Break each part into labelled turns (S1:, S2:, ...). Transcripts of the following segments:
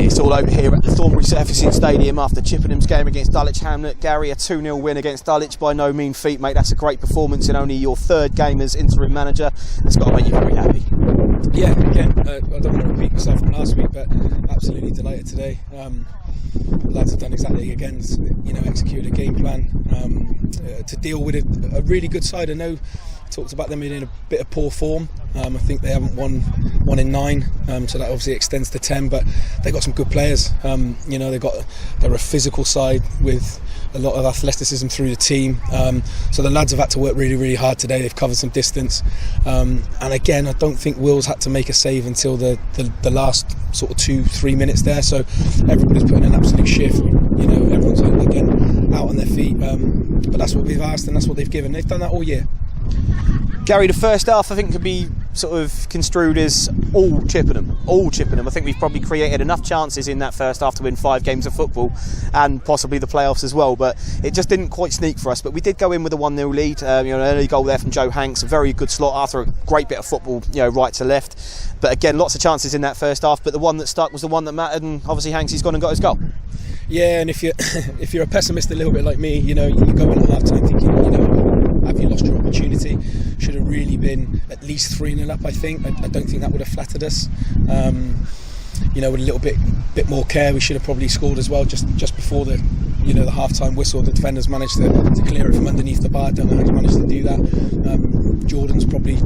S1: It's all over here at the Thornbury Surfacing Stadium after Chippenham's game against Dulwich Hamlet. Gary, a 2-0 win against Dulwich, by no mean feat, mate. That's a great performance in only your third game as interim manager. It's got to make you very happy.
S2: Yeah, again, I don't want to repeat myself from last week, but absolutely delighted today. The lads have done exactly again, executed a game plan to deal with a really good side. I know I talked about them in a bit of poor form. I think they haven't won 1 in 9, so that obviously extends to 10. But they got some good players. They're a physical side with a lot of athleticism through the team. So the lads have had to work really, really hard today. They've covered some distance, and again, I don't think Will's had to make a save until the last sort of 2-3 minutes there. So everybody's putting an absolute shift. Everyone's again out on their feet. But that's what we've asked, and that's what they've given. They've done that all year.
S1: Gary, the first half I think could be sort of construed as all Chippenham. I think we've probably created enough chances in that first half to win 5 games of football and possibly the playoffs as well, but it just didn't quite sneak for us. But we did go in with a 1-0 lead, an early goal there from Joe Hanks, a very good slot after a great bit of football, right to left. But again, lots of chances in that first half, but the one that stuck was the one that mattered, and obviously Hanksy's gone and got his goal.
S2: Yeah, and if you're a pessimist a little bit like me, you go in at half time thinking, have you lost your opportunity? Should have really been at least 3-0 up, I think. I don't think that would have flattered us. With a little bit more care, we should have probably scored as well just before the half-time whistle. The defenders managed to clear it from underneath the bar. I don't know how he managed to do that. Jordan's probably,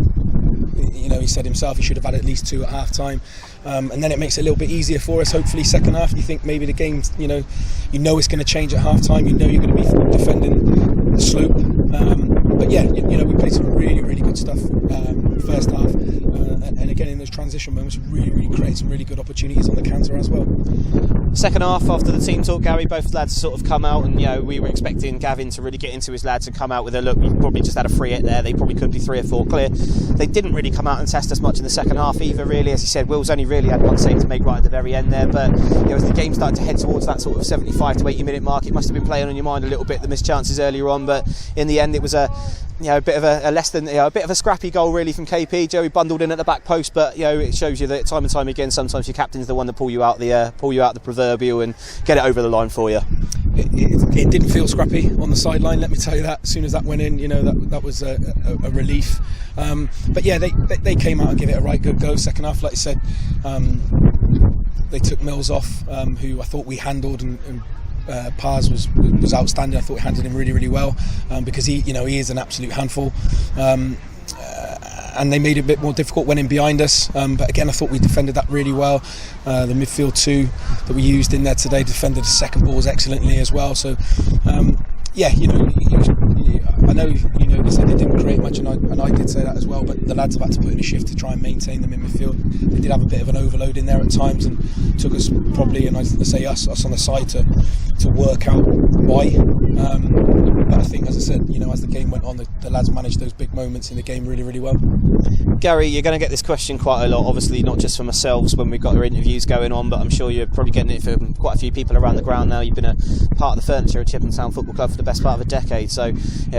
S2: he said himself he should have had at least 2 at half-time. And then it makes it a little bit easier for us. Hopefully second half, you think maybe the game, it's going to change at half-time. You're going to be defending the slope. But yeah, we played some really, really good stuff first half, and again in those transition moments, really created some really good opportunities on the counter as well.
S1: Second half, after the team talk, Gary, both lads sort of come out, and we were expecting Gavin to really get into his lads and come out with a look. We probably just had a free hit there. They probably could be 3 or 4 clear. They didn't really come out and test us much in the second half either, really. As he said, Will's only really had one save to make right at the very end there. But as the game started to head towards that sort of 75 to 80 minute mark, it must have been playing on your mind a little bit, the missed chances earlier on. But in the end, it was a bit of a bit of a scrappy goal really from KP. Joey bundled in at the back post, but it shows you that time and time again, sometimes your captain's the one that pull you out the proverbial and get it over the line for you.
S2: It didn't feel scrappy on the sideline, let me tell you that. As soon as that went in, that was a relief. But yeah, they came out and gave it a right good go. Second half, like I said, they took Mills off, who I thought we handled, and Pars was outstanding. I thought he handled him really, really well, because he is an absolute handful. And they made it a bit more difficult when in behind us, but again I thought we defended that really well. The midfield 2 that we used in there today defended the second balls excellently as well. So I know they said they didn't create much, and I did say that as well, but the lads have had to put in a shift to try and maintain them in midfield. They did have a bit of an overload in there at times, and took us probably, and I say us on the side, to work out why. But I think, as I said, as the game went on, the lads managed those big moments in the game really, really well.
S1: Gary, you're going to get this question quite a lot, obviously not just from ourselves when we've got our interviews going on, but I'm sure you're probably getting it from quite a few people around the ground now. You've been a part of the furniture at Chippenham Football Club for the best part of a decade, so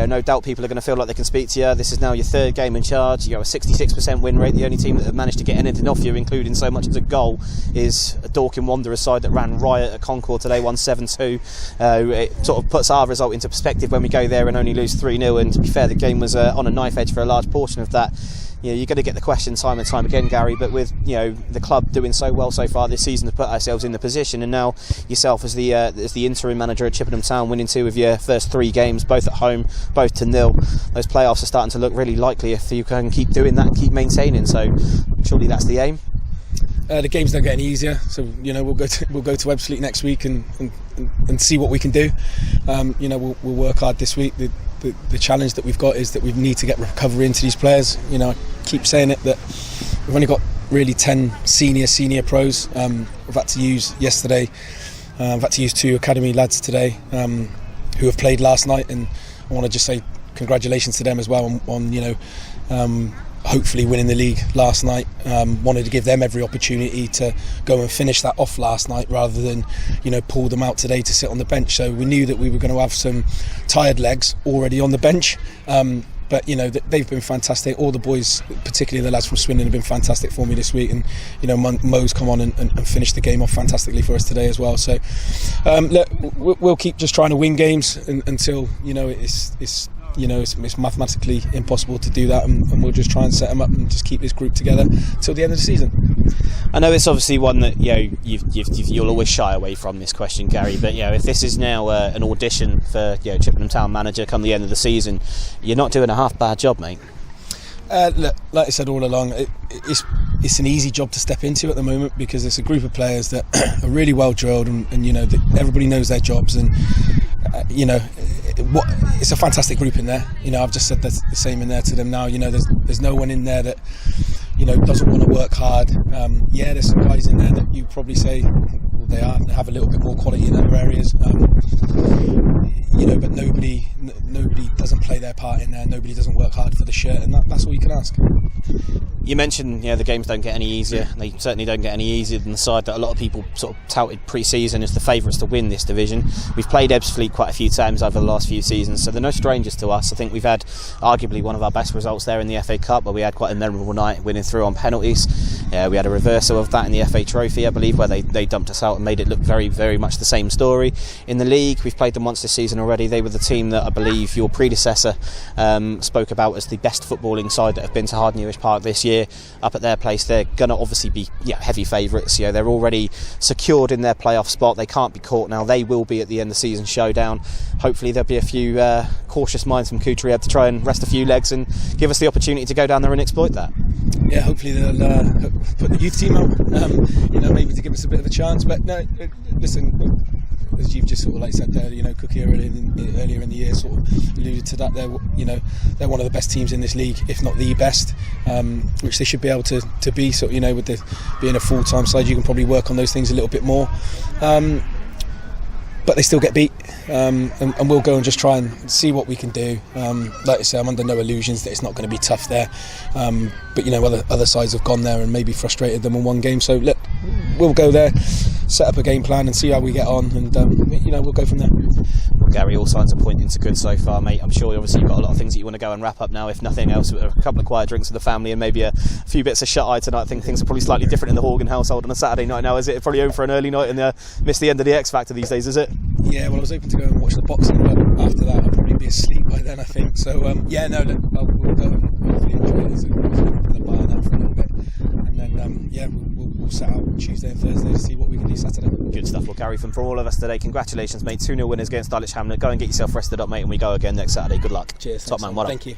S1: no doubt people are going to feel like they can speak to you. This is now your 3rd game in charge. You got a 66% win rate. The only team that have managed to get anything off you, including so much as a goal, is a Dorking Wanderers side that ran riot at Concord today, won 7-2. It sort of puts our result into perspective when we go there and only lose 3-0, and to be fair, the game was on a knife edge for a large portion of that. You're going to get the question time and time again, Gary, but with the club doing so well so far this season to put ourselves in the position, and now yourself as the interim manager at Chippenham Town, winning 2 of your first 3 games, both at home, both to 0, those playoffs are starting to look really likely if you can keep doing that and keep maintaining, so surely that's the aim.
S2: The games don't get any easier, so we'll go to Ebbsfleet next week and see what we can do. We'll work hard this week. The challenge that we've got is that we need to get recovery into these players. I keep saying it, that we've only got really 10 senior pros. We've had to use yesterday. I've had to use 2 academy lads today who have played last night, and I want to just say congratulations to them as well on hopefully winning the league last night. Wanted to give them every opportunity to go and finish that off last night, rather than pull them out today to sit on the bench. So we knew that we were going to have some tired legs already on the bench, but you know they've been fantastic. All the boys, particularly the lads from Swindon, have been fantastic for me this week, and you know Mo's come on and finished the game off fantastically for us today as well. So look, we'll keep just trying to win games until you know it's mathematically impossible to do that, and we'll just try and set them up and just keep this group together till the end of the season.
S1: I know it's obviously one that you'll always shy away from this question, Gary. But if this is now an audition for Chippenham Town manager come the end of the season, you're not doing a half bad job, mate.
S2: Look, like I said all along, it's an easy job to step into at the moment because it's a group of players that are really well drilled, and everybody knows their jobs, and it's a fantastic group in there. I've just said the same in there to them now. There's no one in there that doesn't want to work hard. There's some guys in there that you probably say they have a little bit more quality in other areas. But nobody doesn't play their part in there. Nobody doesn't work hard for the shirt, and that's all you can ask.
S1: You mentioned the games don't get any easier. They certainly don't get any easier than the side that a lot of people sort of touted pre-season as the favourites to win this division. We've played Ebbsfleet quite a few times over the last few seasons, so they're no strangers to us. I think we've had arguably one of our best results there in the FA Cup, where we had quite a memorable night, winning through on penalties. We had a reversal of that in the FA Trophy, I believe, where they dumped us out and made it look very, very much the same story. In the league, we've played them once this season already. They were the team that I believe your predecessor spoke about as the best footballing side that have been to Hardnewish Park this year. Up at their place, they're going to obviously be heavy favourites. They're already secured in their playoff spot. They can't be caught now. They will be at the end of the season showdown. Hopefully there'll be a few cautious minds from Coutrieb to try and rest a few legs and give us the opportunity to go down there and exploit that.
S2: Yeah, hopefully they'll put the youth team out, maybe to give us a bit of a chance. But no, listen, as you've just sort of said there, Cookie earlier in the year sort of alluded to that. They're one of the best teams in this league, if not the best, which they should be able to be. So with being a full-time side, you can probably work on those things a little bit more. But they still get beat, and we'll go and just try and see what we can do. Like I say, I'm under no illusions that it's not going to be tough there. But other sides have gone there and maybe frustrated them in one game. So look, we'll go there, set up a game plan and see how we get on, and we'll go from there.
S1: Well, Gary, all signs are pointing to good so far, mate. I'm sure obviously you've got a lot of things that you want to go and wrap up now, if nothing else, with a couple of quiet drinks with the family and maybe a few bits of shut-eye tonight. I think things are probably slightly different in the Horgan household on a Saturday night now, is it? Probably home for an early night and miss the end of the X Factor these days, is it?
S2: Yeah, well, I was hoping to go and watch the boxing, but after that I'll probably be asleep by then, I think. So we'll go and hopefully enjoy it as a the bar now for a little bit, and then we'll set out Tuesday and Thursday to see what we can do Saturday. Good
S1: stuff. Well, Gary, from all of us today, congratulations, mate. 2-0 winners against Dulwich Hamlet. Go and get yourself rested up, mate, and we go again next Saturday. Good luck.
S2: Cheers.
S1: Top man, well done.
S2: Thank you.